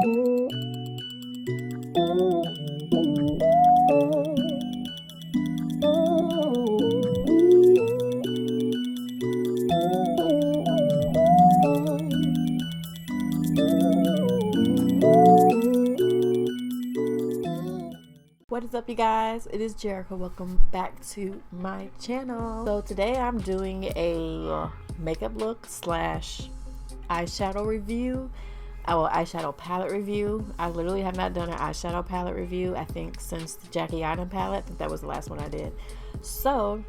What is up, you guys? It is Jericho. Welcome back to my channel. So today I'm doing a makeup look slash eyeshadow review. Eyeshadow palette review. I literally have not done an eyeshadow palette review, I think, since the Decay Ultraviolet palette. I think that was the last one I did. So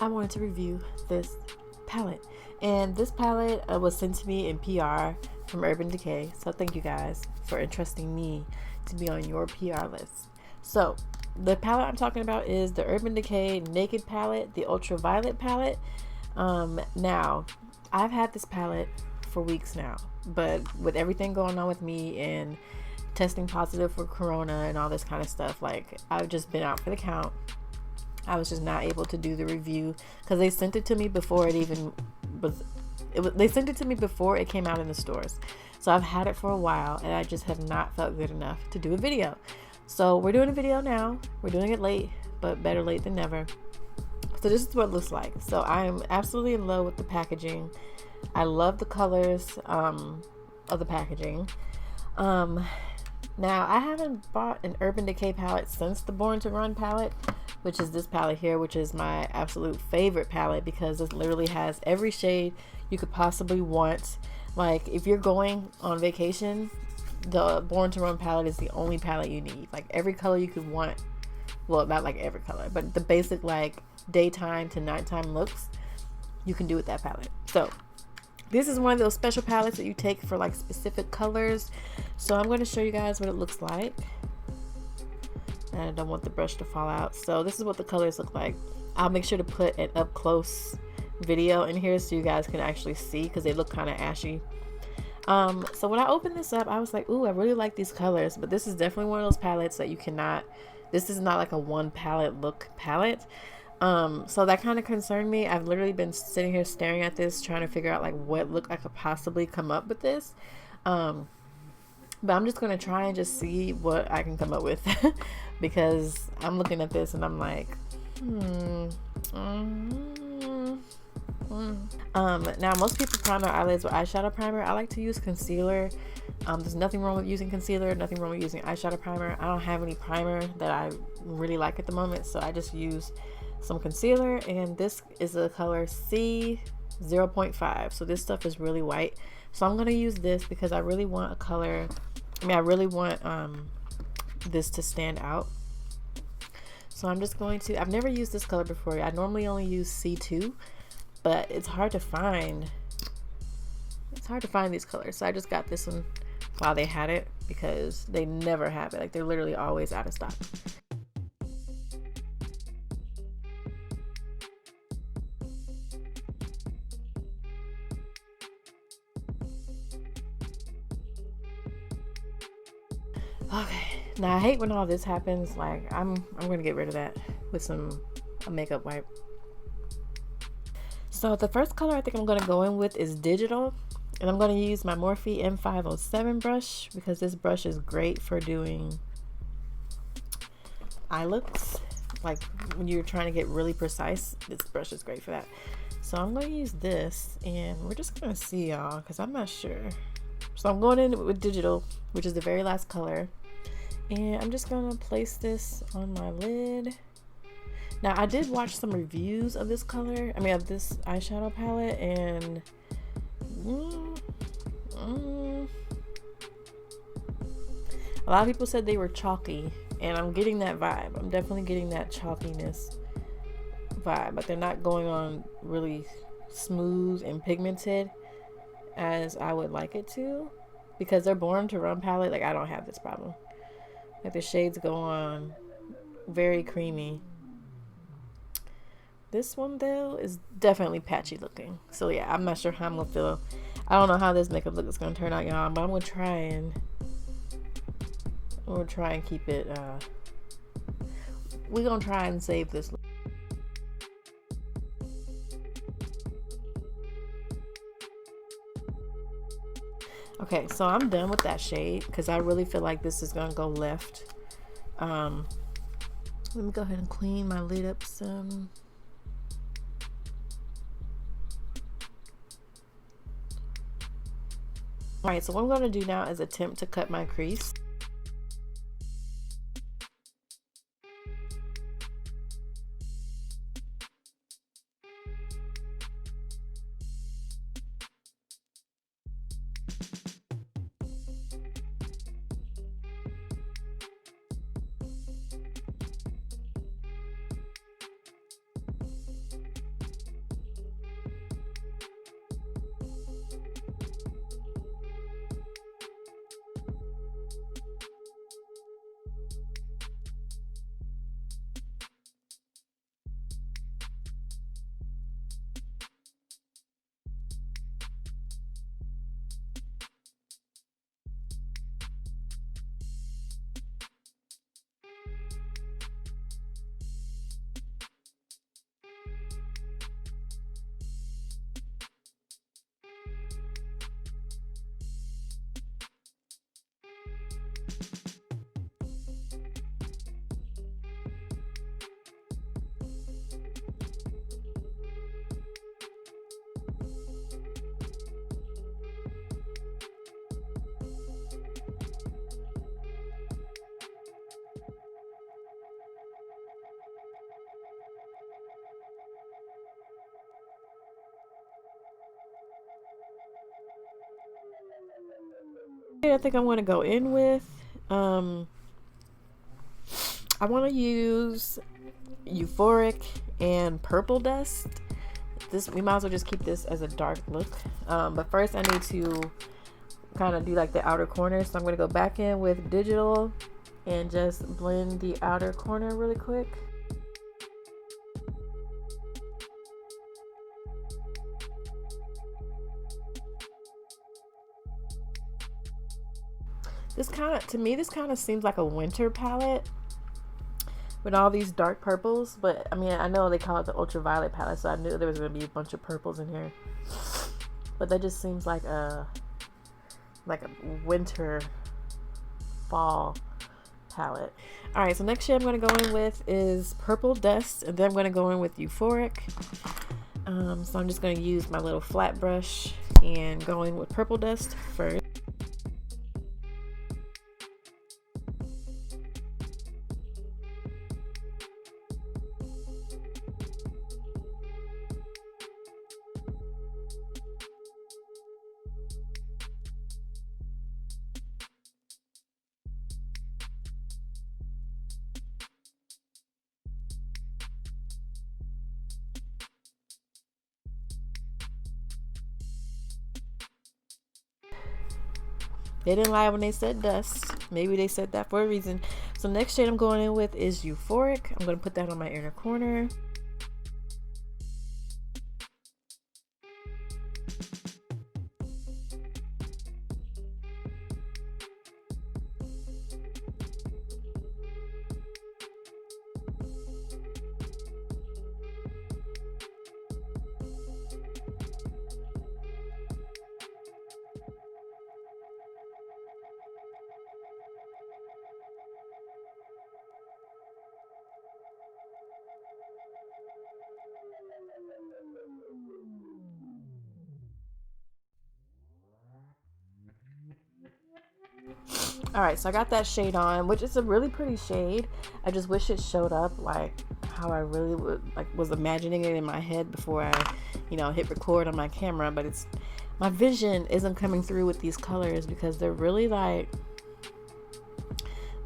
I wanted to review this palette. And this palette was sent to me in PR from Urban Decay. So thank you guys for entrusting me to be on your PR list. So the palette I'm talking about is the Urban Decay Naked palette, the Ultraviolet palette. Now, I've had this palette for weeks now, but with everything going on with me and testing positive for corona and all this kind of stuff, like, I've just been out for the count. I was just not able to do the review because they sent it to me before it even was. They sent it to me before it came out in the stores. So I've had it for a while and I just have not felt good enough to do a video. So we're doing a video now. We're doing it late, but better late than never. So this is what it looks like. So I am absolutely in love with the packaging. I love the colors of the packaging. Now I haven't bought an Urban Decay palette since the Born to Run palette, which is this palette here, which is my absolute favorite palette because it literally has every shade you could possibly want. Like, if you're going on vacation, the Born to Run palette is the only palette you need. Like, every color you could want, well, not like every color, but the basic like daytime to nighttime looks you can do with that palette. So this is one of those special palettes that you take for like specific colors. So I'm going to show you guys what it looks like, and I don't want the brush to fall out. So this is what the colors look like. I'll make sure to put an up close video in here so you guys can actually see, because they look kind of ashy. So when I opened this up, I was like, ooh, I really like these colors, but this is definitely one of those palettes that you cannot, this is not like a one palette look palette. So that kind of concerned me. I've literally been sitting here staring at this, trying to figure out like what look I could possibly come up with this. But I'm just going to try and just see what I can come up with because I'm looking at this and I'm like, now most people prime their eyelids with eyeshadow primer. I like to use concealer. There's nothing wrong with using concealer, nothing wrong with using eyeshadow primer. I don't have any primer that I really like at the moment, so I just use some concealer, and this is the color C 0.5. So this stuff is really white, so I'm going to use this because I really want a color, I really want this to stand out. So I'm just going to, I've never used this color before. I normally only use C2, but it's hard to find. It's hard to find these colors. So I just got this one while they had it because they never have it. Like, they're literally always out of stock. Okay, now I hate when all this happens. Like, I'm gonna get rid of that with a makeup wipe. So the first color I think I'm going to go in with is Digital, and I'm going to use my Morphe M507 brush because this brush is great for doing eye looks. Like, when you're trying to get really precise, this brush is great for that. So I'm going to use this, and we're just going to see, y'all, because I'm not sure. So I'm going in with Digital, which is the very last color, and I'm just going to place this on my lid. Now, I did watch some reviews of this color, of this eyeshadow palette, and a lot of people said they were chalky, and I'm getting that vibe. I'm definitely getting that chalkiness vibe, but they're not going on really smooth and pigmented as I would like it to, because they're Born to Run palette. Like, I don't have this problem. Like, the shades go on very creamy. This one, though, is definitely patchy looking. So yeah, I'm not sure how I'm gonna feel. I don't know how this makeup look is gonna turn out, y'all, but I'm gonna try and keep it we're gonna try and save this look. Okay, so I'm done with that shade because I really feel like this is gonna go left. Let me go ahead and clean my lid up some. All right, so what I'm gonna do now is attempt to cut my crease. I think I'm going to go in with, I want to use Euphoric and Purple Dust. We might as well just keep this as a dark look. But first I need to kind of do like the outer corner. So I'm going to go back in with Digital and just blend the outer corner really quick. This kind of, to me, this kind of seems like a winter palette with all these dark purples. But I mean, I know they call it the ultraviolet palette, so I knew there was going to be a bunch of purples in here. But that just seems like a winter fall palette. All right, so next shade I'm going to go in with is Purple Dust, and then I'm going to go in with Euphoric. So I'm just going to use my little flat brush and go in with Purple Dust first. They didn't lie when they said dust. Maybe they said that for a reason. So next shade I'm going in with is Euphoric. I'm going to put that on my inner corner. Alright, so I got that shade on, which is a really pretty shade. I just wish it showed up like how I really was imagining it in my head before I, hit record on my camera. But my vision isn't coming through with these colors because they're really I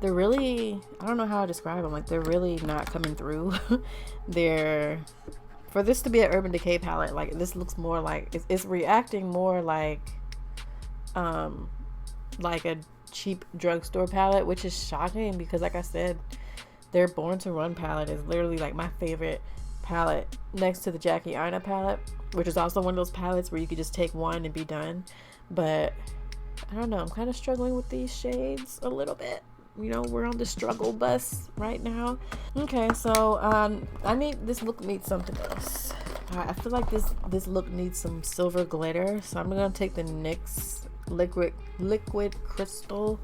don't know how to describe them. Like, they're really not coming through. For this to be an Urban Decay palette, like, this looks more like it's reacting more like a cheap drugstore palette, which is shocking because, like I said, their Born to Run palette is literally like my favorite palette next to the Jackie Aina palette, which is also one of those palettes where you could just take one and be done. But I don't know, I'm kind of struggling with these shades a little bit. We're on the struggle bus right now. Okay, so this look needs something else. I feel like this look needs some silver glitter, so I'm gonna take the NYX liquid crystal.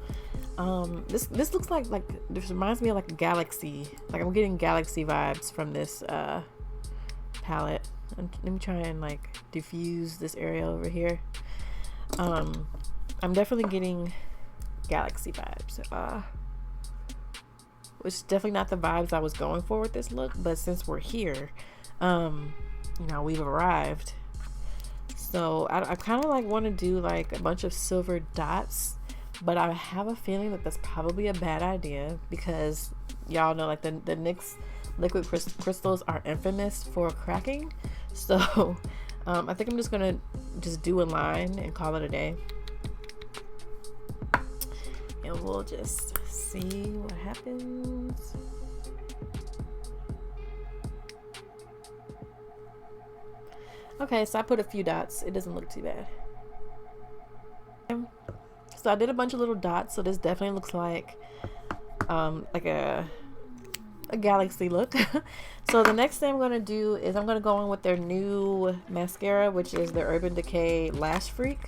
This looks like this reminds me of like a galaxy. Like I'm getting galaxy vibes from this palette. Let me try and like diffuse this area over here. I'm definitely getting galaxy vibes, which is definitely not the vibes I was going for with this look, but since we're here, you know, we've arrived. So I kind of like want to do like a bunch of silver dots, but I have a feeling that that's probably a bad idea because y'all know like the NYX liquid crystals are infamous for cracking. So I think I'm just gonna do a line and call it a day, and we'll just see what happens. Okay, so I put a few dots. It doesn't look too bad. So I did a bunch of little dots, so this definitely looks like a galaxy look. So the next thing I'm going to do is I'm going to go in with their new mascara, which is the Urban Decay Lash Freak.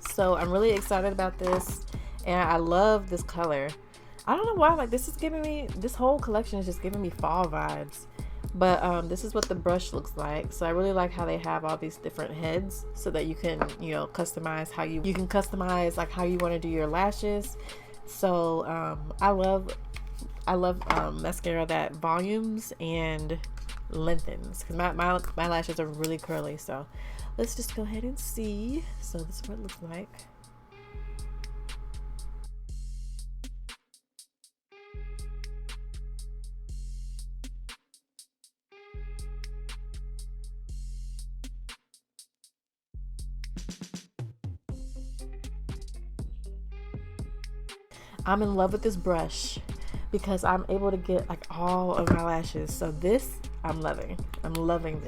So I'm really excited about this, and I love this color. I don't know why, like this whole collection is just giving me fall vibes. But this is what the brush looks like. So I really like how they have all these different heads so that you can, you know, customize how you can customize like how you want to do your lashes. So I love mascara that volumes and lengthens, because my lashes are really curly. So let's just go ahead and see. So this is what it looks like. I'm in love with this brush because I'm able to get like all of my lashes. So this I'm loving. I'm loving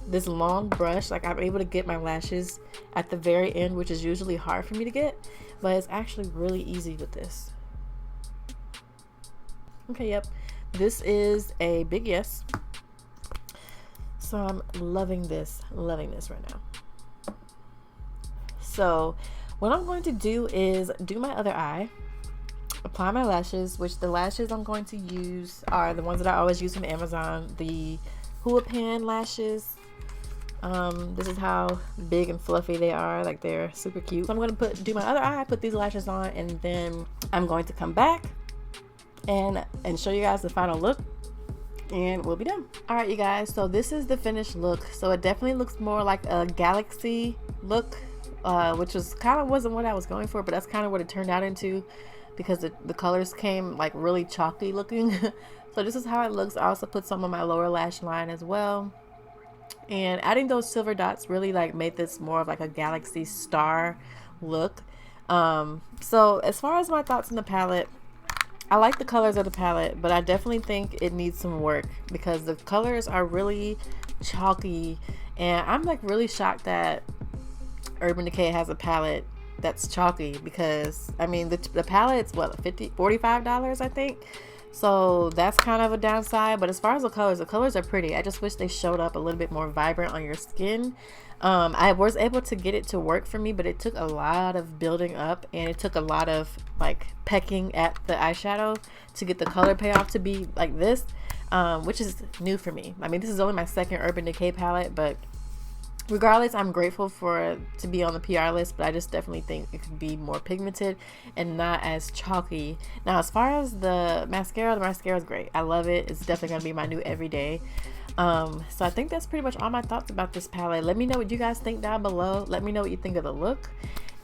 this long brush. Like I'm able to get my lashes at the very end, which is usually hard for me to get, but it's actually really easy with this. Okay, yep, this is a big yes. So I'm loving this right now. So what I'm going to do is do my other eye, apply my lashes, which the lashes I'm going to use are the ones that I always use from Amazon, the Hua Pan lashes. This is how big and fluffy they are, like they're super cute. So I'm going to do my other eye, put these lashes on, and then I'm going to come back and show you guys the final look, and we'll be done. All right, you guys, so this is the finished look. So it definitely looks more like a galaxy look, which was wasn't what I was going for, but that's kind of what it turned out into because the colors came like really chalky looking. So this is how it looks. I also put some on my lower lash line as well, and adding those silver dots really like made this more of like a galaxy star look. So as far as my thoughts on the palette, I like the colors of the palette, but I definitely think it needs some work because the colors are really chalky, and I'm like really shocked that Urban Decay has a palette that's chalky, because I mean the palette's what, $45 I think. So that's kind of a downside. But as far as the colors are pretty. I just wish they showed up a little bit more vibrant on your skin. I was able to get it to work for me, but it took a lot of building up, and it took a lot of like pecking at the eyeshadow to get the color payoff to be like this, which is new for me. I mean, this is only my second Urban Decay palette, but regardless, I'm grateful to be on the PR list, but I just definitely think it could be more pigmented and not as chalky. Now, as far as the mascara is great. I love it. It's definitely going to be my new everyday. So I think that's pretty much all my thoughts about this palette. Let me know what you guys think down below. Let me know what you think of the look.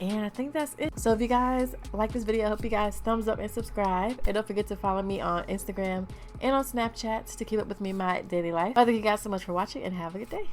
And I think that's it. So if you guys like this video, I hope you guys thumbs up and subscribe. And don't forget to follow me on Instagram and on Snapchat to keep up with me in my daily life. Thank you guys so much for watching, and have a good day.